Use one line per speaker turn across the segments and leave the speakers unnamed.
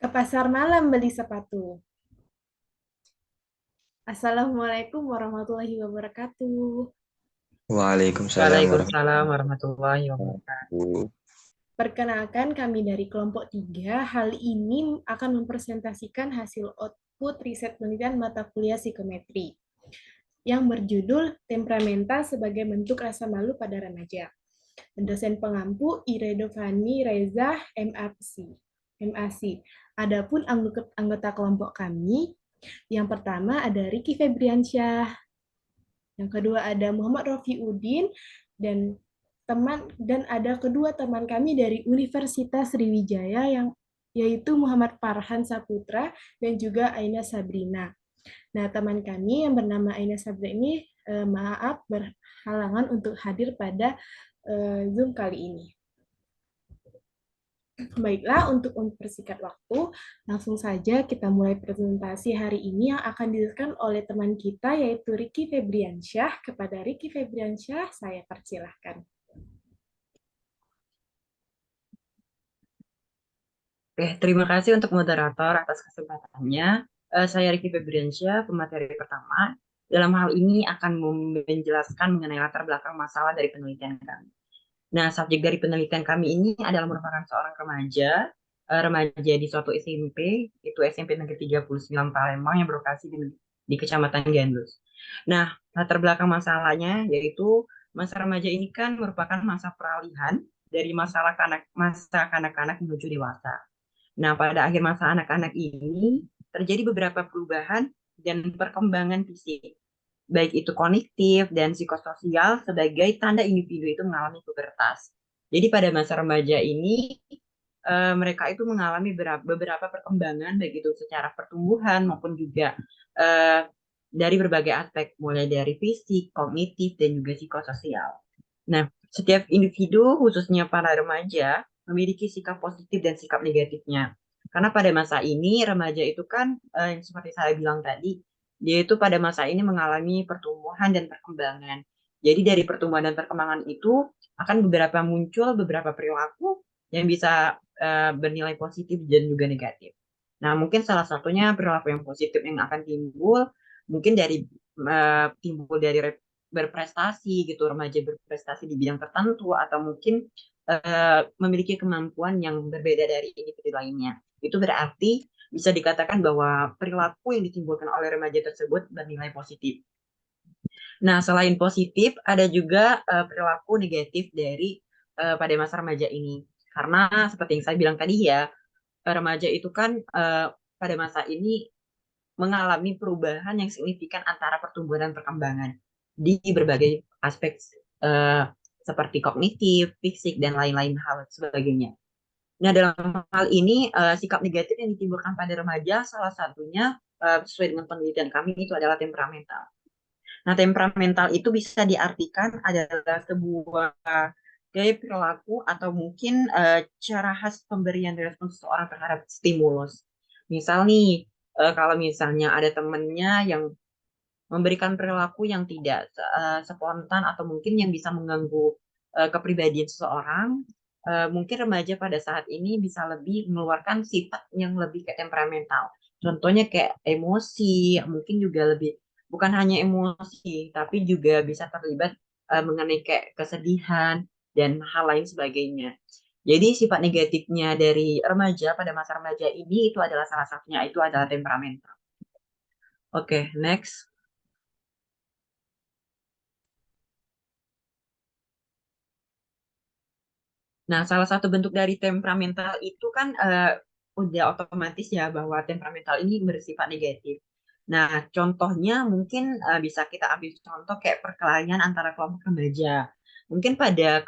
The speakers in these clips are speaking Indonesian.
Ke pasar malam beli sepatu. Assalamualaikum warahmatullahi wabarakatuh.
Waalaikumsalam
Waalaikumsalam
warahmatullahi
warahmatullahi wabarakatuh.
wabarakatuh.
Perkenalkan kami dari kelompok 3. Hal ini akan mempresentasikan hasil output riset penelitian mata kuliah psikometri yang berjudul Temperamental sebagai bentuk rasa malu pada remaja. Dosen pengampu Iredovani Reza MAC. MAC. Adapun anggota kelompok kami, yang pertama ada Ricky Febriansyah, yang kedua ada Muhammad Rofiudin, dan ada kedua teman kami dari Universitas Sriwijaya yang yaitu Muhammad Farhan Saputra dan juga Aina Sabrina. Nah, teman kami yang bernama Aina Sabrina ini maaf berhalangan untuk hadir pada Zoom kali ini. Baiklah, untuk mempersingkat waktu, langsung saja kita mulai presentasi hari ini yang akan dilakukan oleh teman kita, yaitu Ricky Febriansyah. Kepada Ricky Febriansyah, saya persilahkan.
Oke, terima kasih untuk moderator atas kesempatannya. Saya Ricky Febriansyah, pemateri pertama. Dalam hal ini akan menjelaskan mengenai latar belakang masalah dari penelitian kami. Nah, subjek dari penelitian kami ini adalah merupakan seorang remaja di suatu SMP, itu SMP Negeri 39 Palembang yang berlokasi di Kecamatan Gandus. Nah, latar belakang masalahnya yaitu masa remaja ini kan merupakan masa peralihan dari masa kanak-kanak menuju dewasa. Nah, pada akhir masa anak-anak ini terjadi beberapa perubahan dan perkembangan fisik, baik itu kognitif dan psikososial sebagai tanda individu itu mengalami pubertas. Jadi pada masa remaja ini mereka itu mengalami beberapa perkembangan baik itu secara pertumbuhan maupun juga eh, dari berbagai aspek mulai dari fisik, kognitif dan juga psikososial. Nah, setiap individu khususnya para remaja memiliki sikap positif dan sikap negatifnya. Karena pada masa ini remaja itu kan seperti saya bilang tadi, dia itu pada masa ini mengalami pertumbuhan dan perkembangan. Jadi dari pertumbuhan dan perkembangan itu akan muncul beberapa perilaku yang bisa bernilai positif dan juga negatif. Nah, mungkin salah satunya perilaku yang positif yang akan mungkin timbul dari berprestasi gitu, remaja berprestasi di bidang tertentu atau mungkin memiliki kemampuan yang berbeda dari individu lainnya. Itu berarti bisa dikatakan bahwa perilaku yang ditimbulkan oleh remaja tersebut bernilai positif. Nah, selain positif, ada juga perilaku negatif dari pada masa remaja ini. Karena seperti yang saya bilang tadi ya, remaja itu kan pada masa ini mengalami perubahan yang signifikan antara pertumbuhan dan perkembangan di berbagai aspek eh, seperti kognitif, fisik, dan lain-lain hal sebagainya. Nah, dalam hal ini sikap negatif yang ditimbulkan pada remaja salah satunya sesuai dengan penelitian kami itu adalah temperamental. Nah, temperamental itu bisa diartikan adalah sebuah gaya perilaku atau mungkin cara khas pemberian respon seseorang terhadap stimulus. Misal nih, kalau misalnya ada temennya yang memberikan perilaku yang tidak spontan atau mungkin yang bisa mengganggu kepribadian seseorang, mungkin remaja pada saat ini bisa lebih mengeluarkan sifat yang lebih kayak temperamental. Contohnya kayak emosi, mungkin juga lebih bukan hanya emosi, tapi juga bisa terlibat mengenai kayak kesedihan dan hal lain sebagainya. Jadi sifat negatifnya dari remaja pada masa remaja ini itu adalah salah satunya itu adalah temperamental. Oke, next. Nah, salah satu bentuk dari temperamental itu kan udah otomatis ya bahwa temperamental ini bersifat negatif. Nah, contohnya mungkin bisa kita ambil contoh kayak perkelahian antara kelompok remaja. Mungkin pada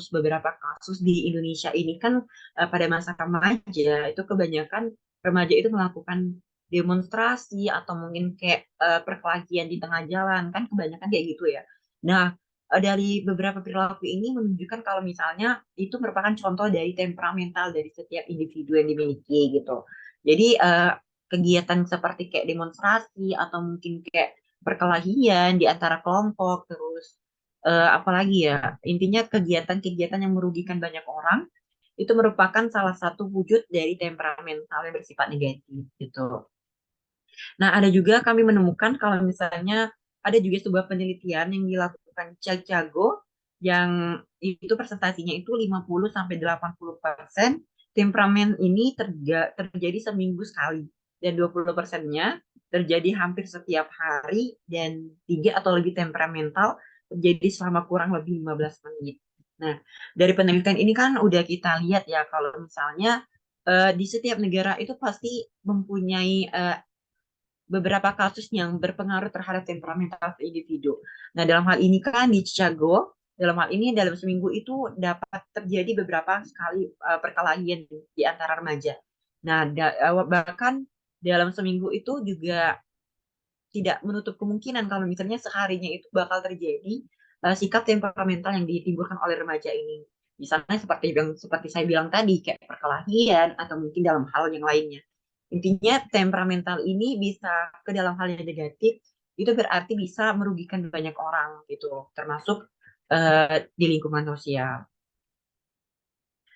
beberapa kasus di Indonesia ini kan pada masa remaja itu kebanyakan remaja itu melakukan demonstrasi atau mungkin kayak perkelahian di tengah jalan kan kebanyakan kayak gitu ya. Nah, dari beberapa perilaku ini menunjukkan kalau misalnya itu merupakan contoh dari temperamental dari setiap individu yang dimiliki gitu. Jadi kegiatan seperti kayak demonstrasi atau mungkin kayak perkelahian di antara kelompok terus apalagi ya intinya kegiatan-kegiatan yang merugikan banyak orang itu merupakan salah satu wujud dari temperamental yang bersifat negatif gitu. Nah, ada juga kami menemukan kalau misalnya ada juga sebuah penelitian yang dilakukan di Chicago yang itu presentasinya itu 50 sampai 80% temperamen ini terjadi seminggu sekali dan 20%-nya terjadi hampir setiap hari dan 3 atau lebih temperamental terjadi selama kurang lebih 15 menit. Nah, dari penelitian ini kan udah kita lihat ya kalau misalnya di setiap negara itu pasti mempunyai beberapa kasus yang berpengaruh terhadap temperamental individu. Nah, dalam hal ini kan di Chicago, dalam hal ini dalam seminggu itu dapat terjadi beberapa sekali perkelahian di antara remaja. Nah, bahkan dalam seminggu itu juga tidak menutup kemungkinan kalau misalnya seharinya itu bakal terjadi sikap temperamental yang ditimbulkan oleh remaja ini. Misalnya seperti saya bilang tadi, kayak perkelahian atau mungkin dalam hal yang lainnya. Intinya temperamental ini bisa ke dalam hal yang negatif, itu berarti bisa merugikan banyak orang gitu, termasuk di lingkungan sosial.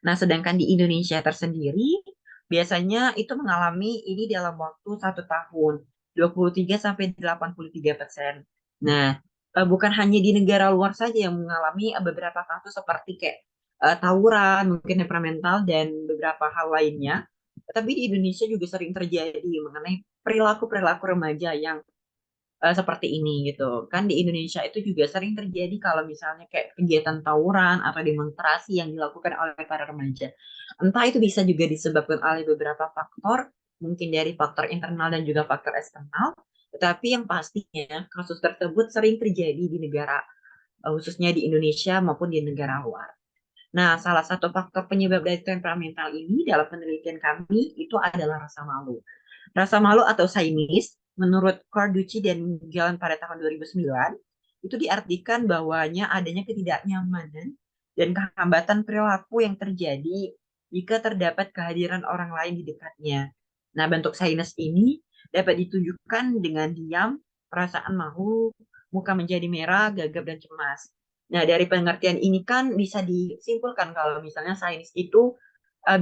Nah, sedangkan di Indonesia tersendiri, biasanya itu mengalami ini dalam waktu 1 tahun, 23 sampai 83%. Nah, bukan hanya di negara luar saja yang mengalami beberapa kasus seperti kayak tawuran, mungkin temperamental, dan beberapa hal lainnya. Tapi di Indonesia juga sering terjadi mengenai perilaku-perilaku remaja yang seperti ini gitu. Kan di Indonesia itu juga sering terjadi kalau misalnya kayak kegiatan tawuran atau demonstrasi yang dilakukan oleh para remaja. Entah itu bisa juga disebabkan oleh beberapa faktor, mungkin dari faktor internal dan juga faktor eksternal, tetapi yang pastinya kasus tersebut sering terjadi di negara, khususnya di Indonesia maupun di negara luar. Nah, salah satu faktor penyebab dari temperamental ini dalam penelitian kami itu adalah rasa malu. Rasa malu atau shyness, menurut Corducci dan Gallen pada tahun 2009, itu diartikan bahwanya adanya ketidaknyamanan dan kehambatan perilaku yang terjadi jika terdapat kehadiran orang lain di dekatnya. Nah, bentuk shyness ini dapat ditunjukkan dengan diam, perasaan malu, muka menjadi merah, gagap, dan cemas. Nah, dari pengertian ini kan bisa disimpulkan kalau misalnya shyness itu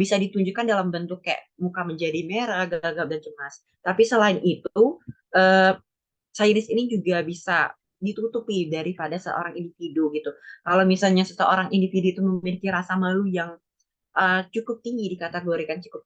bisa ditunjukkan dalam bentuk kayak muka menjadi merah, gagap, dan cemas. Tapi selain itu, uh, shyness ini juga bisa ditutupi daripada seorang individu gitu. Kalau misalnya seseorang individu itu memiliki rasa malu yang cukup tinggi, dikategorikan cukup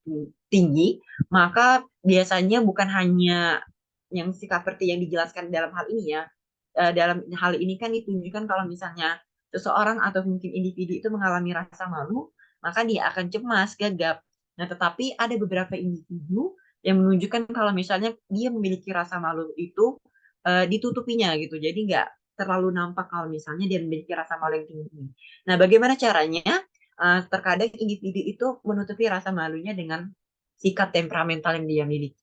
tinggi, maka biasanya bukan hanya yang sikap seperti yang dijelaskan dalam hal ini ya. Dalam hal ini kan ditunjukkan kalau misalnya seseorang atau mungkin individu itu mengalami rasa malu, maka dia akan cemas, gagap. Nah, tetapi ada beberapa individu yang menunjukkan kalau misalnya dia memiliki rasa malu itu ditutupinya gitu. Jadi nggak terlalu nampak kalau misalnya dia memiliki rasa malu yang tinggi. Nah, bagaimana caranya? Terkadang individu itu menutupi rasa malunya dengan sikap temperamental yang dia miliki.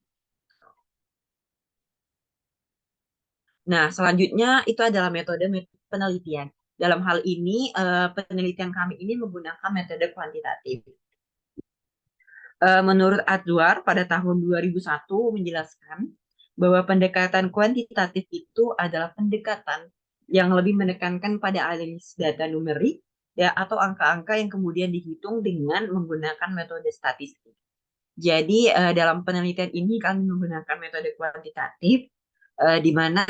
Nah, selanjutnya itu adalah metode penelitian. Dalam hal ini, penelitian kami ini menggunakan metode kuantitatif. Menurut Adwar pada tahun 2001 menjelaskan bahwa pendekatan kuantitatif itu adalah pendekatan yang lebih menekankan pada analisis data numerik ya atau angka-angka yang kemudian dihitung dengan menggunakan metode statistik. Jadi dalam penelitian ini kami menggunakan metode kuantitatif di mana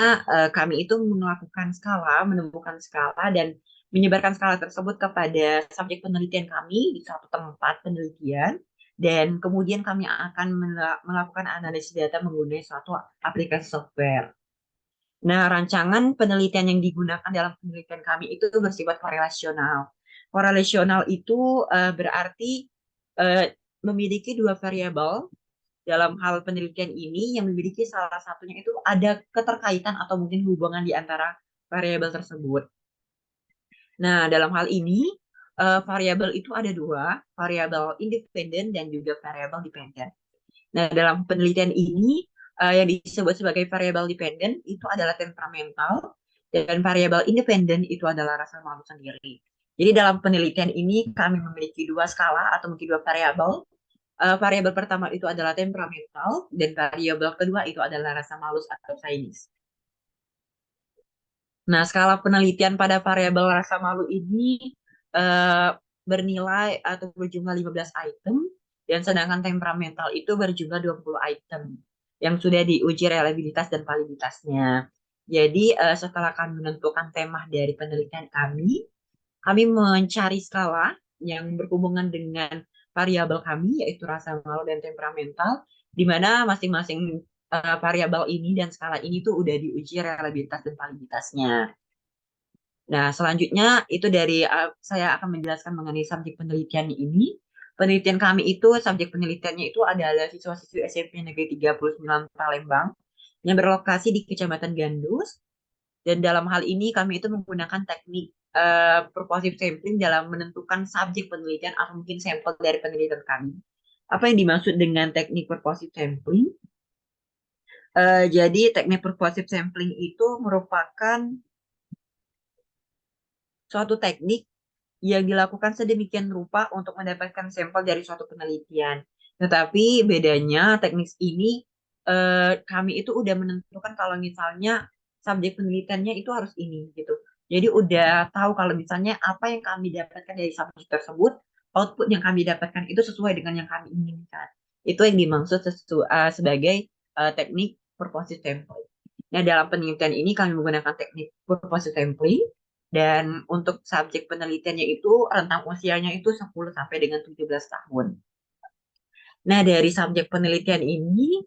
kami itu melakukan skala, menemukan skala dan menyebarkan skala tersebut kepada subjek penelitian kami di satu tempat penelitian dan kemudian kami akan melakukan analisis data menggunakan suatu aplikasi software. Nah, rancangan penelitian yang digunakan dalam penelitian kami itu bersifat korelasional. Korelasional itu berarti memiliki dua variabel dalam hal penelitian ini yang memiliki salah satunya itu ada keterkaitan atau mungkin hubungan di antara variabel tersebut. Nah, dalam hal ini variabel itu ada dua, variabel independen dan juga variabel dependen. Nah, dalam penelitian ini yang disebut sebagai variabel dependen itu adalah temperamental dan variabel independen itu adalah rasa malu sendiri. Jadi dalam penelitian ini kami memiliki dua skala atau mungkin dua variabel. Variabel pertama itu adalah temperamental dan variabel kedua itu adalah rasa malu atau shyness. Nah, skala penelitian pada variabel rasa malu ini bernilai atau berjumlah 15 item, dan sedangkan temperamental itu berjumlah 20 item yang sudah diuji reliabilitas dan validitasnya. Jadi setelah kami menentukan tema dari penelitian kami mencari skala yang berhubungan dengan variabel kami, yaitu rasa malu dan temperamental, di mana masing-masing variabel ini dan skala ini tuh udah diuji reliabilitas dan validitasnya. Nah, selanjutnya itu dari saya akan menjelaskan mengenai subjek penelitian ini. Penelitian kami itu, subjek penelitiannya itu adalah siswa-siswi SMP Negeri 39 Palembang yang berlokasi di Kecamatan Gandus. Dan dalam hal ini kami itu menggunakan teknik purposive sampling dalam menentukan subjek penelitian atau mungkin sampel dari penelitian kami. Apa yang dimaksud dengan teknik purposive sampling? Jadi teknik purposive sampling itu merupakan suatu teknik yang dilakukan sedemikian rupa untuk mendapatkan sampel dari suatu penelitian. Tetapi bedanya teknik ini kami itu udah menentukan kalau misalnya subjek penelitiannya itu harus ini gitu. Jadi udah tahu kalau misalnya apa yang kami dapatkan dari subjek tersebut, output yang kami dapatkan itu sesuai dengan yang kami inginkan. Itu yang dimaksud sebagai teknik purposive sampling. Nah, dalam penelitian ini kami menggunakan teknik purposive sampling dan untuk subjek penelitiannya itu rentang usianya itu 10 sampai dengan 17 tahun. Nah, dari subjek penelitian ini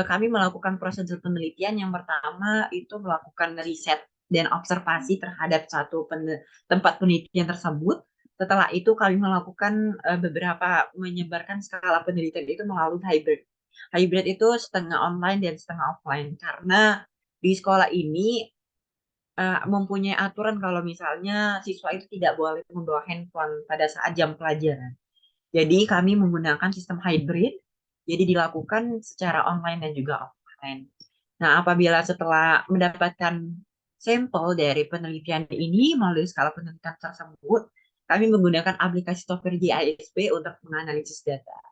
kami melakukan prosedur penelitian yang pertama itu melakukan riset dan observasi terhadap satu tempat penelitian tersebut. Setelah itu kami melakukan menyebarkan skala penelitian itu melalui hybrid. Hybrid itu setengah online dan setengah offline karena di sekolah ini mempunyai aturan kalau misalnya siswa itu tidak boleh membawa handphone pada saat jam pelajaran. Jadi kami menggunakan sistem hybrid, jadi dilakukan secara online dan juga offline. Nah, apabila setelah mendapatkan sampel dari penelitian ini melalui skala penelitian tersebut, kami menggunakan aplikasi software GISP untuk menganalisis data.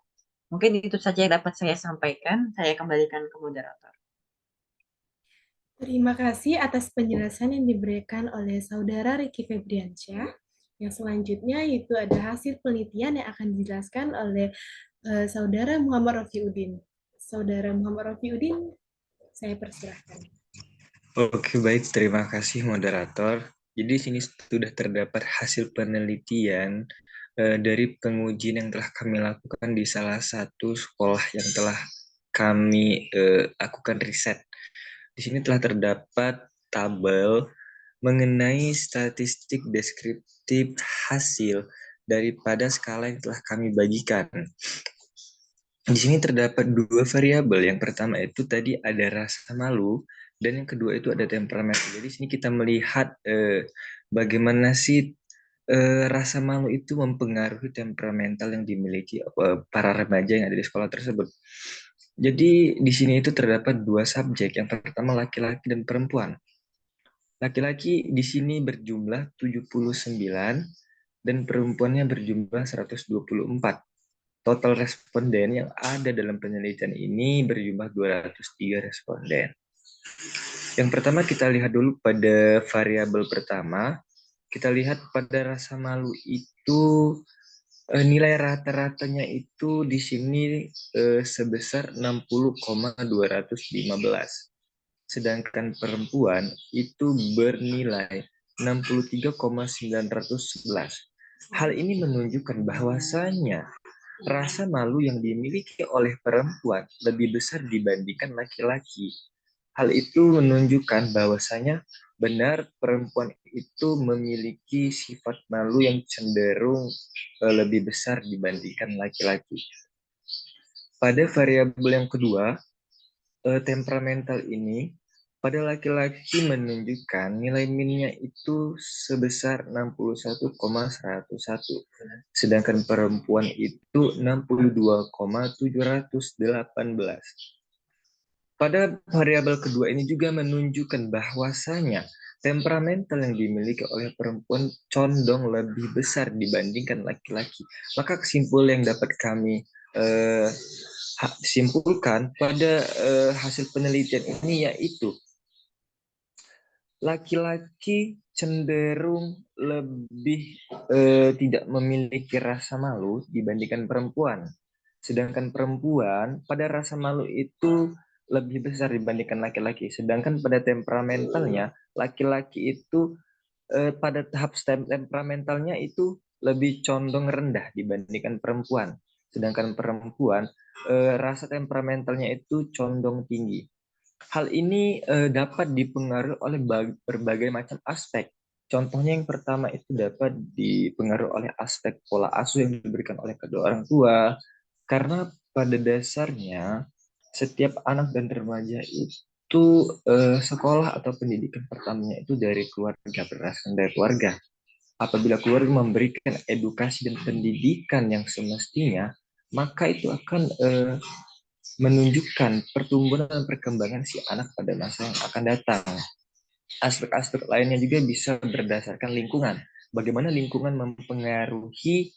Mungkin itu saja yang dapat saya sampaikan. Saya kembalikan ke moderator.
Terima kasih atas penjelasan yang diberikan oleh Saudara Ricky Febriansyah. Yang selanjutnya yaitu ada hasil penelitian yang akan dijelaskan oleh Saudara Muhammad Rofiuddin. Saudara Muhammad Rofiuddin, saya persilahkan.
Oke, baik. Terima kasih, moderator. Jadi di sini sudah terdapat hasil penelitian dari pengujian yang telah kami lakukan di salah satu sekolah yang telah kami lakukan riset. Di sini telah terdapat tabel mengenai statistik deskriptif hasil daripada skala yang telah kami bagikan. Di sini terdapat dua variabel. Yang pertama itu tadi ada rasa malu, dan yang kedua itu ada temperamen. Jadi di sini kita melihat bagaimana sih rasa malu itu mempengaruhi temperamental yang dimiliki para remaja yang ada di sekolah tersebut. Jadi di sini itu terdapat dua subjek. Yang pertama laki-laki dan perempuan. Laki-laki di sini berjumlah 79 dan perempuannya berjumlah 124. Total responden yang ada dalam penelitian ini berjumlah 203 responden. Yang pertama kita lihat dulu pada variabel pertama. Kita lihat pada rasa malu itu nilai rata-ratanya itu di sini sebesar 60,215. Sedangkan perempuan itu bernilai 63,911. Hal ini menunjukkan bahwasanya rasa malu yang dimiliki oleh perempuan lebih besar dibandingkan laki-laki. Hal itu menunjukkan bahwasanya benar perempuan itu memiliki sifat malu yang cenderung lebih besar dibandingkan laki-laki. Pada variabel yang kedua, temperamental ini, pada laki-laki menunjukkan nilai minnya itu sebesar 61,101. Sedangkan perempuan itu 62,718. Pada variabel kedua ini juga menunjukkan bahwasanya temperamental yang dimiliki oleh perempuan condong lebih besar dibandingkan laki-laki. Maka kesimpulan yang dapat kami simpulkan pada hasil penelitian ini yaitu laki-laki cenderung lebih tidak memiliki rasa malu dibandingkan perempuan. Sedangkan perempuan pada rasa malu itu lebih besar dibandingkan laki-laki. Sedangkan pada temperamentalnya, laki-laki itu pada tahap temperamentalnya itu lebih condong rendah dibandingkan perempuan. Sedangkan perempuan rasa temperamentalnya itu condong tinggi. Hal ini dapat dipengaruhi oleh berbagai macam aspek. Contohnya yang pertama itu dapat dipengaruhi oleh aspek pola asuh yang diberikan oleh kedua orang tua. Karena pada dasarnya setiap anak dan remaja itu sekolah atau pendidikan pertamanya itu dari keluarga, berasal dari keluarga. Apabila keluarga memberikan edukasi dan pendidikan yang semestinya, maka itu akan menunjukkan pertumbuhan dan perkembangan si anak pada masa yang akan datang. Aspek-aspek lainnya juga bisa berdasarkan lingkungan. Bagaimana lingkungan mempengaruhi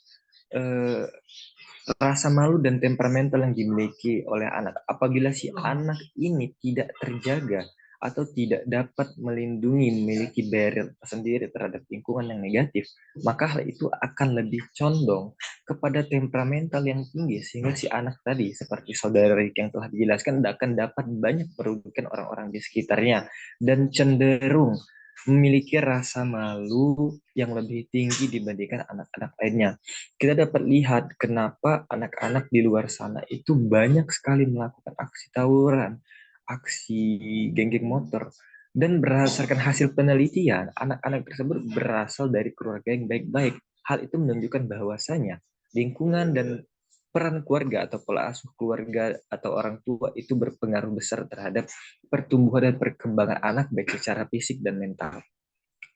rasa malu dan temperamental yang dimiliki oleh anak. Apabila si anak ini tidak terjaga atau tidak dapat melindungi, memiliki barrier sendiri terhadap lingkungan yang negatif, maka hal itu akan lebih condong kepada temperamental yang tinggi, sehingga si anak tadi, seperti saudara Rick yang telah dijelaskan, akan dapat banyak merugikan orang-orang di sekitarnya, dan cenderung memiliki rasa malu yang lebih tinggi dibandingkan anak-anak lainnya. Kita dapat lihat kenapa anak-anak di luar sana itu banyak sekali melakukan aksi tawuran, aksi geng-geng motor. Dan berdasarkan hasil penelitian, anak-anak tersebut berasal dari keluarga yang baik-baik. Hal itu menunjukkan bahwasanya lingkungan dan peran keluarga atau pola asuh keluarga atau orang tua itu berpengaruh besar terhadap pertumbuhan dan perkembangan anak baik secara fisik dan mental.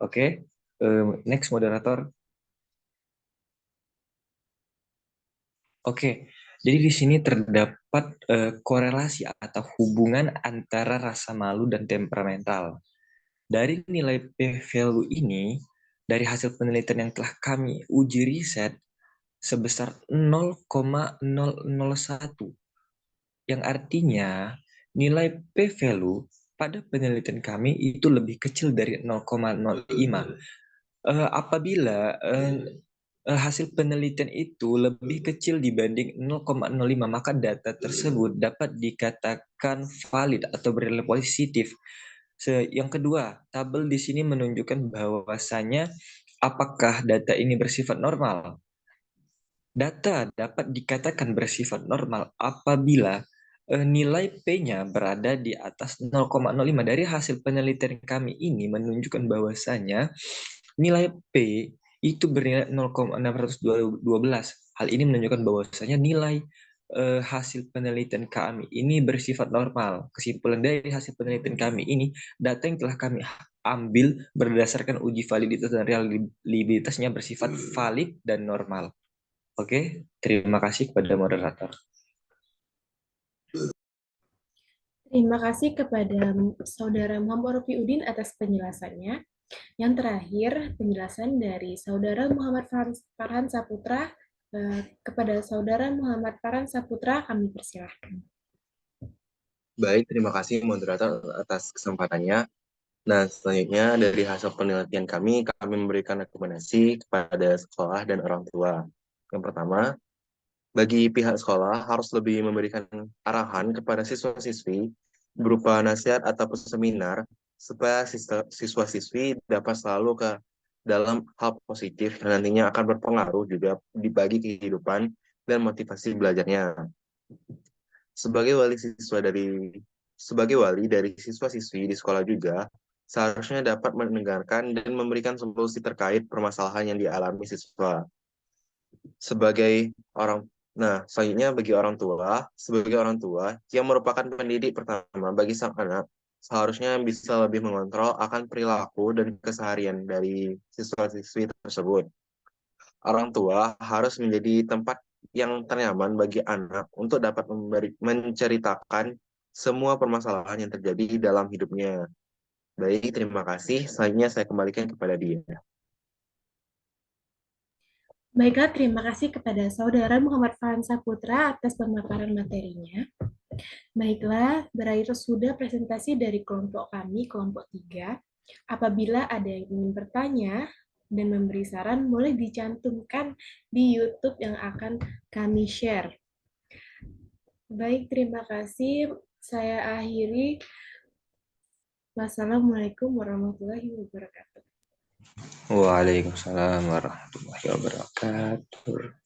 Oke, next moderator. Oke, jadi di sini terdapat korelasi atau hubungan antara rasa malu dan temperamental. Dari nilai p-value ini, dari hasil penelitian yang telah kami uji riset sebesar 0,001, yang artinya nilai p-value pada penelitian kami itu lebih kecil dari 0,05. Apabila hasil penelitian itu lebih kecil dibanding 0,05, maka data tersebut dapat dikatakan valid atau bernilai positif. Yang kedua, tabel di sini menunjukkan bahwasanya apakah data ini bersifat normal. Data dapat dikatakan bersifat normal apabila nilai P-nya berada di atas 0,05. Dari hasil penelitian kami ini menunjukkan bahwasanya nilai P itu bernilai 0,612. Hal ini menunjukkan bahwasanya nilai hasil penelitian kami ini bersifat normal. Kesimpulan dari hasil penelitian kami ini, data yang telah kami ambil berdasarkan uji validitas dan reliabilitasnya bersifat valid dan normal. Oke, terima kasih kepada moderator.
Terima kasih kepada Saudara Muhammad Rufi Udin atas penjelasannya. Yang terakhir, penjelasan dari Saudara Muhammad Farhan Saputra. Kepada Saudara Muhammad Farhan Saputra, kami persilahkan.
Baik, terima kasih moderator atas kesempatannya. Nah, selanjutnya dari hasil penelitian kami memberikan rekomendasi kepada sekolah dan orang tua. Yang pertama, bagi pihak sekolah harus lebih memberikan arahan kepada siswa-siswi berupa nasihat ataupun seminar supaya siswa-siswi dapat selalu ke dalam hal positif dan nantinya akan berpengaruh juga bagi kehidupan dan motivasi belajarnya. Sebagai wali dari siswa-siswi di sekolah juga seharusnya dapat mendengarkan dan memberikan solusi terkait permasalahan yang dialami siswa. Selanjutnya sebagai orang tua yang merupakan pendidik pertama bagi sang anak, seharusnya bisa lebih mengontrol akan perilaku dan keseharian dari siswa-siswi tersebut. Orang tua harus menjadi tempat yang ternyaman bagi anak untuk dapat menceritakan semua permasalahan yang terjadi dalam hidupnya. Baik, terima kasih. Selanjutnya saya kembalikan kepada dia.
Baiklah, terima kasih kepada Saudara Muhammad Farhan Saputra atas pemaparan materinya. Baiklah, berakhir sudah presentasi dari kelompok kami, kelompok 3. Apabila ada yang ingin bertanya dan memberi saran, boleh dicantumkan di YouTube yang akan kami share. Baik, terima kasih. Saya akhiri. Wassalamualaikum warahmatullahi wabarakatuh.
Waalaikumsalam warahmatullahi wabarakatuh.